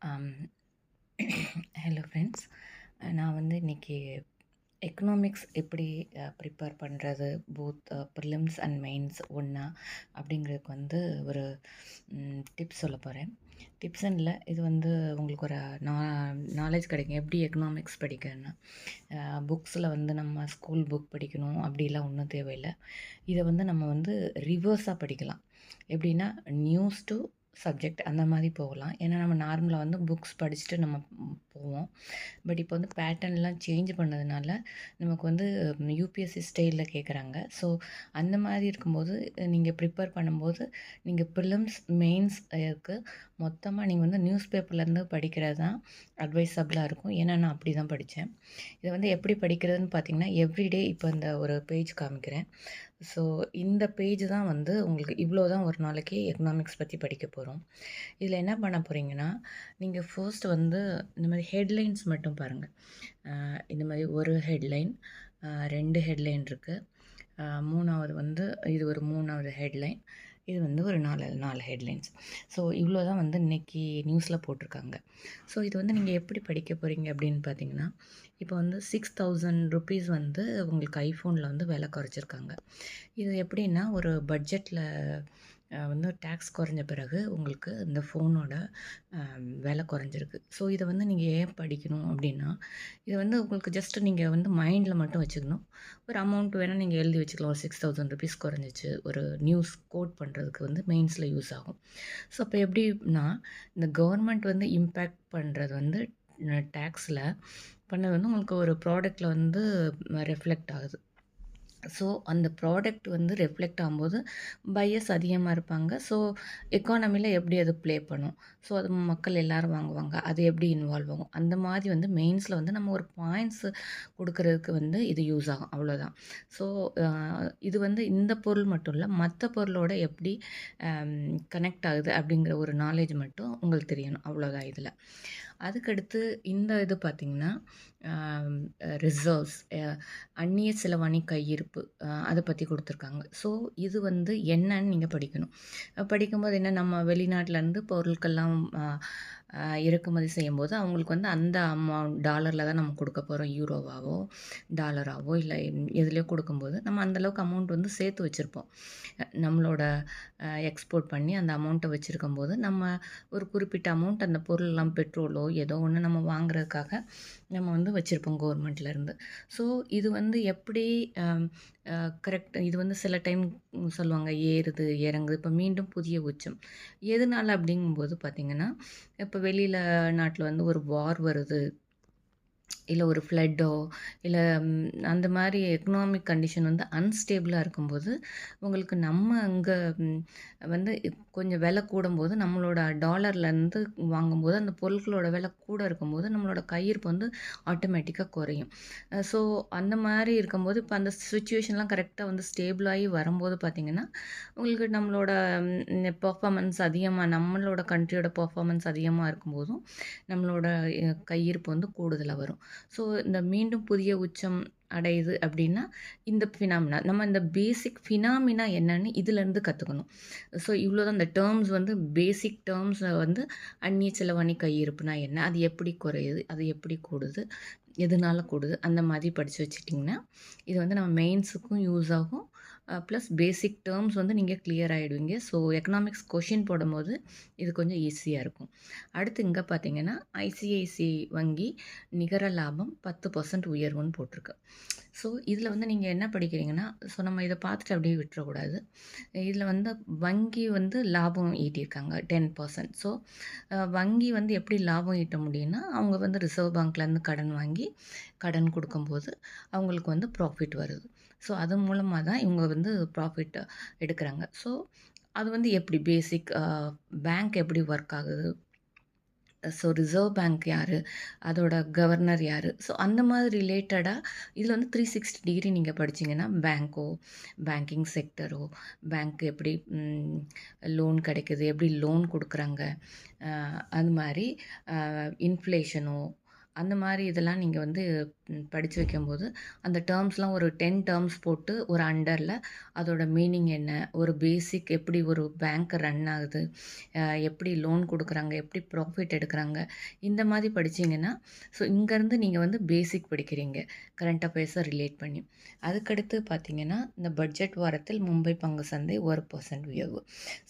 ஆம். Hello friends. நான் வந்து இன்றைக்கி எக்கனாமிக்ஸ் எப்படி ப்ரிப்பேர் பண்ணுறது, போத் ப்ரிலிம்ஸ் அண்ட் மெயின்ஸ் ஒன்றா அப்படிங்கிறதுக்கு வந்து ஒரு டிப்ஸ் சொல்ல போகிறேன். டிப்ஸ்ன்னு இல்லை, இது வந்து உங்களுக்கு ஒரு நாலேஜ் கிடைக்கும் எப்படி எக்கனாமிக்ஸ் படிக்கணும்னா. புக்ஸில் வந்து நம்ம ஸ்கூல் புக் படிக்கணும் அப்படிலாம் ஒன்றும் தேவையில்லை. இதை வந்து நம்ம வந்து ரிவர்ஸாக படிக்கலாம். எப்படின்னா நியூஸ் டு சப்ஜெக்ட் அந்த மாதிரி போகலாம். ஏன்னா நம்ம நார்மலாக வந்து புக்ஸ் படிச்சுட்டு நம்ம போவோம். பட் இப்போ வந்து பேட்டர்ன்லாம் சேஞ்ச் பண்ணதுனால நமக்கு வந்து யூபிஎஸ்சி ஸ்டைலில் கேட்குறாங்க. ஸோ அந்த மாதிரி இருக்கும்போது நீங்கள் ப்ரிப்பேர் பண்ணும்போது நீங்கள் ப்ரிலிம்ஸ் மெயின்ஸ் மொத்தமாக நீங்கள் வந்து நியூஸ் பேப்பர்லேருந்து படிக்கிறது தான் அட்வைஸபிளாக இருக்கும். ஏன்னா நான் அப்படி தான் படித்தேன். இதை வந்து எப்படி படிக்கிறதுன்னு பார்த்தீங்கன்னா, எவ்ரிடே இப்போ இந்த ஒரு பேஜ் காமிக்கிறேன். ஸோ இந்த பேஜ் தான் வந்து உங்களுக்கு இவ்வளோ தான் ஒரு நாளைக்கு எக்கனாமிக்ஸ் பற்றி படிக்க போகிறோம். இதில் என்ன பண்ண போகிறீங்கன்னா, நீங்கள் ஃபர்ஸ்ட் வந்து இந்த மாதிரி ஹெட்லைன்ஸ் மட்டும் பாருங்கள். இந்த மாதிரி ஒரு ஹெட்லைன், 2 ஹெட்லைன் இருக்குது. 3வது வந்து இது ஒரு 3வது ஹெட்லைன். இது வந்து ஒரு 4 ஹெட்லைன்ஸ். ஸோ இவ்வளோ தான் வந்து இன்றைக்கி நியூஸில் போட்டிருக்காங்க. ஸோ இது வந்து நீங்கள் எப்படி படிக்க போகிறீங்க அப்படின்னு பார்த்தீங்கன்னா, இப்போ வந்து 6000 ருபீஸ் வந்து உங்களுக்கு ஐஃபோனில் வந்து விலை குறைச்சிருக்காங்க. இது எப்படின்னா ஒரு பட்ஜெட்டில் வந்து டேக்ஸ் குறைஞ்ச பிறகு உங்களுக்கு இந்த ஃபோனோட விலை குறைஞ்சிருக்கு. ஸோ இதை வந்து நீங்கள் ஏன் படிக்கணும் அப்படின்னா, இது வந்து உங்களுக்கு ஜஸ்ட்டு நீங்கள் வந்து மைண்டில் மட்டும் வச்சுக்கணும். ஒரு அமௌண்ட் வேணால் நீங்கள் எழுதி வச்சுக்கலாம். ஒரு 6000 ருபீஸ் குறைஞ்சிச்சு ஒரு நியூஸ் கோட் பண்ணுறதுக்கு வந்து மெயின்ஸில் யூஸ் ஆகும். ஸோ அப்போ எப்படின்னா, இந்த கவர்மெண்ட் வந்து இம்பேக்ட் பண்ணுறது வந்து டேக்ஸில் பண்ணது வந்து உங்களுக்கு ஒரு ப்ராடக்ட்டில் வந்து ரெஃப்ளெக்ட் ஆகுது. ஸோ அந்த ப்ராடக்ட் வந்து ரெஃப்ளெக்ட் ஆகும்போது பையர்ஸ் அதிகமாக இருப்பாங்க. ஸோ எக்கானமியில் எப்படி அது ப்ளே பண்ணும், ஸோ அது மக்கள் எல்லோரும் வாங்குவாங்க, அது எப்படி இன்வால்வ் ஆகும், அந்த மாதிரி வந்து மெயின்ஸில் வந்து நம்ம ஒரு பாயிண்ட்ஸு கொடுக்கறதுக்கு வந்து இது யூஸ் ஆகும், அவ்வளோதான். ஸோ இது வந்து இந்த பொருள் மட்டும் இல்லை, மற்ற பொருளோட எப்படி கனெக்ட் ஆகுது அப்படிங்கிற ஒரு நாலேஜ் மட்டும் உங்களுக்கு தெரியணும், அவ்வளோதான் இதில். அதுக்கடுத்து இந்த இது பார்த்திங்கன்னா ரிசர்வ்ஸ், அந்நிய செலவாணி கையிருப்பு, அதை பற்றி கொடுத்துருக்காங்க. ஸோ இது வந்து என்னன்னு நீங்கள் படிக்கணும். படிக்கும்போது என்ன, நம்ம வெளிநாட்டிலேருந்து பொருட்கள்லாம் இறக்குமதி செய்யும்போது அவங்களுக்கு வந்து அந்த அமௌண்ட் டாலரில் தான் நம்ம கொடுக்க போகிறோம். யூரோவாவோ டாலராவோ இல்லை எதுலேயோ கொடுக்கும்போது நம்ம அந்தளவுக்கு அமௌண்ட் வந்து சேர்த்து வச்சுருப்போம். நம்மளோட எக்ஸ்போர்ட் பண்ணி அந்த அமௌண்ட்டை வச்சுருக்கும்போது நம்ம ஒரு குறிப்பிட்ட அமௌண்ட் அந்த பொருள்லாம் பெட்ரோலோ ஏதோ ஒன்று நம்ம வாங்குறதுக்காக நம்ம வந்து வச்சுருப்போம் கவர்மெண்ட்லேருந்து. ஸோ இது வந்து எப்படி கரெக்ட், இது வந்து சில டைம் சொல்லுவாங்க ஏறுது இறங்குது. இப்போ மீண்டும் புதிய உச்சம் எதனால அப்படிங்கும்போது பார்த்திங்கன்னா, இப்போ வெளியில் நாட்டில் வந்து ஒரு வார் வருது, இல்லை ஒரு ஃப்ளட்டோ இல்லை அந்த மாதிரி எக்கனாமிக் கண்டிஷன் வந்து அன்ஸ்டேபிளாக இருக்கும்போது உங்களுக்கு நம்ம அங்கே வந்து கொஞ்சம் விலை கூடும்போது நம்மளோட டாலர்லேருந்து வாங்கும்போது அந்த பொருட்களோட விலை கூட இருக்கும்போது நம்மளோட கையிருப்பு வந்து ஆட்டோமேட்டிக்காக குறையும். ஸோ அந்த மாதிரி இருக்கும்போது இப்போ அந்த சுச்சுவேஷன்லாம் கரெக்டாக வந்து ஸ்டேபிளாகி வரும்போது பார்த்திங்கன்னா உங்களுக்கு நம்மளோட பெர்ஃபார்மன்ஸ் அதிகமாக, நம்மளோட கண்ட்ரியோட பெர்ஃபார்மன்ஸ் அதிகமாக இருக்கும்போதும் நம்மளோட கையிருப்பு வந்து கூடுதலாக வரும். ஸோ இந்த மீண்டும் புதிய உச்சம் அடையுது அப்படின்னா இந்த ஃபினாமினா, நம்ம இந்த பேசிக் ஃபினாமினா என்னன்னு இதிலேருந்து கற்றுக்கணும். ஸோ இவ்வளோ தான் இந்த டேர்ம்ஸ் வந்து பேசிக் டேர்ம்ஸ் வந்து அந்நிய செலவாணி கையிருப்புனா என்ன, அது எப்படி குறையுது, அது எப்படி கூடுது, எதனால கூடுது, அந்த மாதிரி படித்து வச்சுட்டிங்கன்னா இது வந்து நம்ம மெயின்ஸுக்கும் யூஸ் ஆகும். ப்ளஸ் பேசிக் டேர்ம்ஸ் வந்து நீங்கள் கிளியர் ஆகிடுவீங்க. ஸோ எக்கனாமிக்ஸ் கொஷின் போடும்போது இது கொஞ்சம் ஈஸியாக இருக்கும். அடுத்து இங்கே பார்த்தீங்கன்னா ஐசிஐசிஐ வங்கி நிகர லாபம் 10% உயர்வுன்னு போட்டிருக்கு. ஸோ இதில் வந்து நீங்கள் என்ன படிக்கிறீங்கன்னா, ஸோ நம்ம இதை பார்த்துட்டு அப்படியே விட்டுறக்கூடாது. இதில் வந்து வங்கி வந்து லாபம் ஈட்டியிருக்காங்க 10%. ஸோ வங்கி வந்து எப்படி லாபம் ஈட்ட முடியும்னா, அவங்க வந்து ரிசர்வ் பேங்க்லேருந்து கடன் வாங்கி கடன் கொடுக்கும்போது அவங்களுக்கு வந்து ப்ராஃபிட் வருது. ஸோ அது மூலமாக தான் இவங்க வந்து ப்ராஃபிட் எடுக்கிறாங்க. ஸோ அது வந்து எப்படி பேசிக் பேங்க் எப்படி ஒர்க் ஆகுது, ஸோ ரிசர்வ் பேங்க் யார், அதோட கவர்னர் யார், ஸோ அந்த மாதிரி ரிலேட்டடாக இதில் வந்து 360 டிகிரி நீங்கள் படிச்சிங்கன்னா பேங்க்கோ, பேங்கிங் செக்டரோ, பேங்க் எப்படி லோன் கிடைக்குது, எப்படி லோன் கொடுக்குறாங்க, அது மாதிரி இன்ஃப்ளேஷனோ அந்த மாதிரி இதெல்லாம் நீங்கள் வந்து படித்து வைக்கும்போது அந்த டேர்ம்ஸ்லாம் ஒரு 10 டேர்ம்ஸ் போட்டு ஒரு அண்டரில் அதோட மீனிங் என்ன, ஒரு பேசிக் எப்படி ஒரு பேங்க் ரன் ஆகுது, எப்படி லோன் கொடுக்குறாங்க, எப்படி ப்ராஃபிட் எடுக்கிறாங்க, இந்த மாதிரி படிச்சீங்கன்னா, ஸோ இங்கேருந்து நீங்கள் வந்து பேசிக் படிக்கிறீங்க கரண்ட் அஃபேர்ஸை ரிலேட் பண்ணி. அதுக்கடுத்து பார்த்தீங்கன்னா, இந்த பட்ஜெட் வாரத்தில் மும்பை பங்கு சந்தை 1% உயர்வு.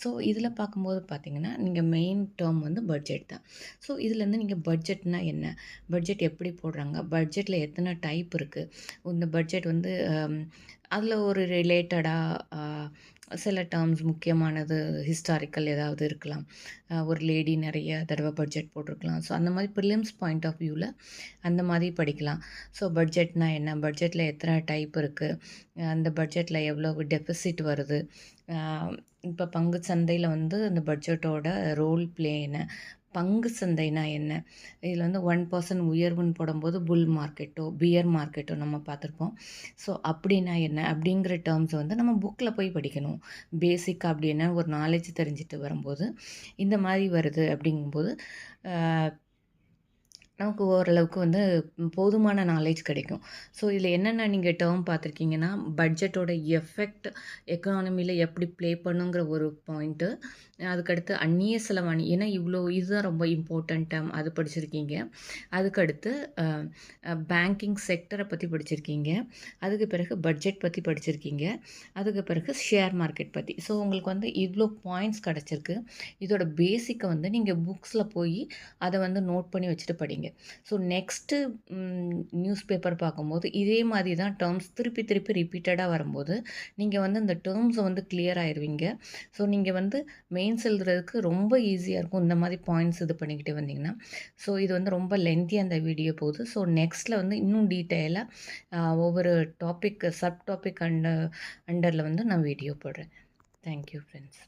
ஸோ இதில் பார்க்கும்போது பார்த்தீங்கன்னா, நீங்க மெயின் டேர்ம் வந்து பட்ஜெட் தான். ஸோ இதுலேருந்து நீங்கள் பட்ஜெட்னா என்ன, பட்ஜெட் எப்படி போடுறாங்க, பட்ஜெட்டில் எத்தனை டைப் இருக்குது, இந்த பட்ஜெட் வந்து அதில் ஒரு ரிலேட்டடாக சில டேர்ம்ஸ் முக்கியமானது ஹிஸ்டாரிக்கல் ஏதாவது இருக்கலாம், ஒரு லேடி நிறைய தடவை பட்ஜெட் போட்டிருக்கலாம். ஸோ அந்த மாதிரி ப்ரிலிம்ஸ் பாயிண்ட் ஆஃப் வியூவில் அந்த மாதிரி படிக்கலாம். ஸோ பட்ஜெட்னா என்ன, பட்ஜெட்டில் எத்தனை டைப் இருக்குது, அந்த பட்ஜெட்டில் எவ்வளோ டெபிசிட் வருது, இப்போ பங்கு சந்தையில் வந்து அந்த பட்ஜெட்டோட ரோல் ப்ளே என்ன, பங்கு சந்தைனா என்ன, இதில் வந்து 1% உயர்வுன்னு போடும்போது புல் மார்க்கெட்டோ பியர் மார்க்கெட்டோ நம்ம பார்த்துருப்போம். ஸோ அப்படின்னா என்ன அப்படிங்கிற டேர்ம்ஸ் வந்து நம்ம புக்கில் போய் படிக்கணும். பேசிக்காக அப்படி என்ன ஒரு நாலேஜ் தெரிஞ்சுட்டு வரும்போது இந்த மாதிரி வருது அப்படிங்கும்போது நமக்கு ஓரளவுக்கு வந்து போதுமான நாலேஜ் கிடைக்கும். ஸோ இதில் என்னென்ன நீங்கள் டேர்ம் பார்த்துருக்கீங்கன்னா, பட்ஜெட்டோட எஃபெக்ட் எக்கானமியில் எப்படி ப்ளே பண்ணுங்கிற ஒரு பாயிண்ட்டு, அதுக்கடுத்து அந்நிய செலவாணி, ஏன்னா இவ்வளோ இதுதான் ரொம்ப இம்பார்ட்டன்ட் டேர்ம், அது படிச்சிருக்கீங்க. அதுக்கடுத்து பேங்கிங் செக்டரை பற்றி படிச்சிருக்கீங்க. அதுக்கு பிறகு பட்ஜெட் பற்றி படிச்சிருக்கீங்க. அதுக்கு பிறகு ஷேர் மார்க்கெட் பற்றி. ஸோ உங்களுக்கு வந்து இவ்வளோ பாயிண்ட்ஸ் கிடச்சிருக்கு. இதோட பேசிக்கை வந்து நீங்கள் புக்ஸில் போய் அதை வந்து நோட் பண்ணி வச்சுட்டு படிங்க. ஸோ நெக்ஸ்ட்டு நியூஸ் பேப்பர் பார்க்கும்போது இதே மாதிரி தான் டேர்ம்ஸ் திருப்பி திருப்பி ரிப்பீட்டடாக வரும்போது நீங்கள் வந்து இந்த டேர்ம்ஸை வந்து கிளியர் ஆயிடுவீங்க. ஸோ நீங்கள் வந்து மெயின்ஸ் எழுதுறதுக்கு ரொம்ப ஈஸியாக இருக்கும் இந்த மாதிரி பாயிண்ட்ஸ் இது பண்ணிக்கிட்டு வந்தீங்கன்னா. ஸோ இது வந்து ரொம்ப லென்த்தியாக அந்த வீடியோ போகுது. ஸோ நெக்ஸ்ட்டில் வந்து இன்னும் டீட்டெயிலாக ஒவ்வொரு டாபிக் சப் டாபிக் அண்டரில் வந்து நான் வீடியோ போடுறேன். Thank you friends.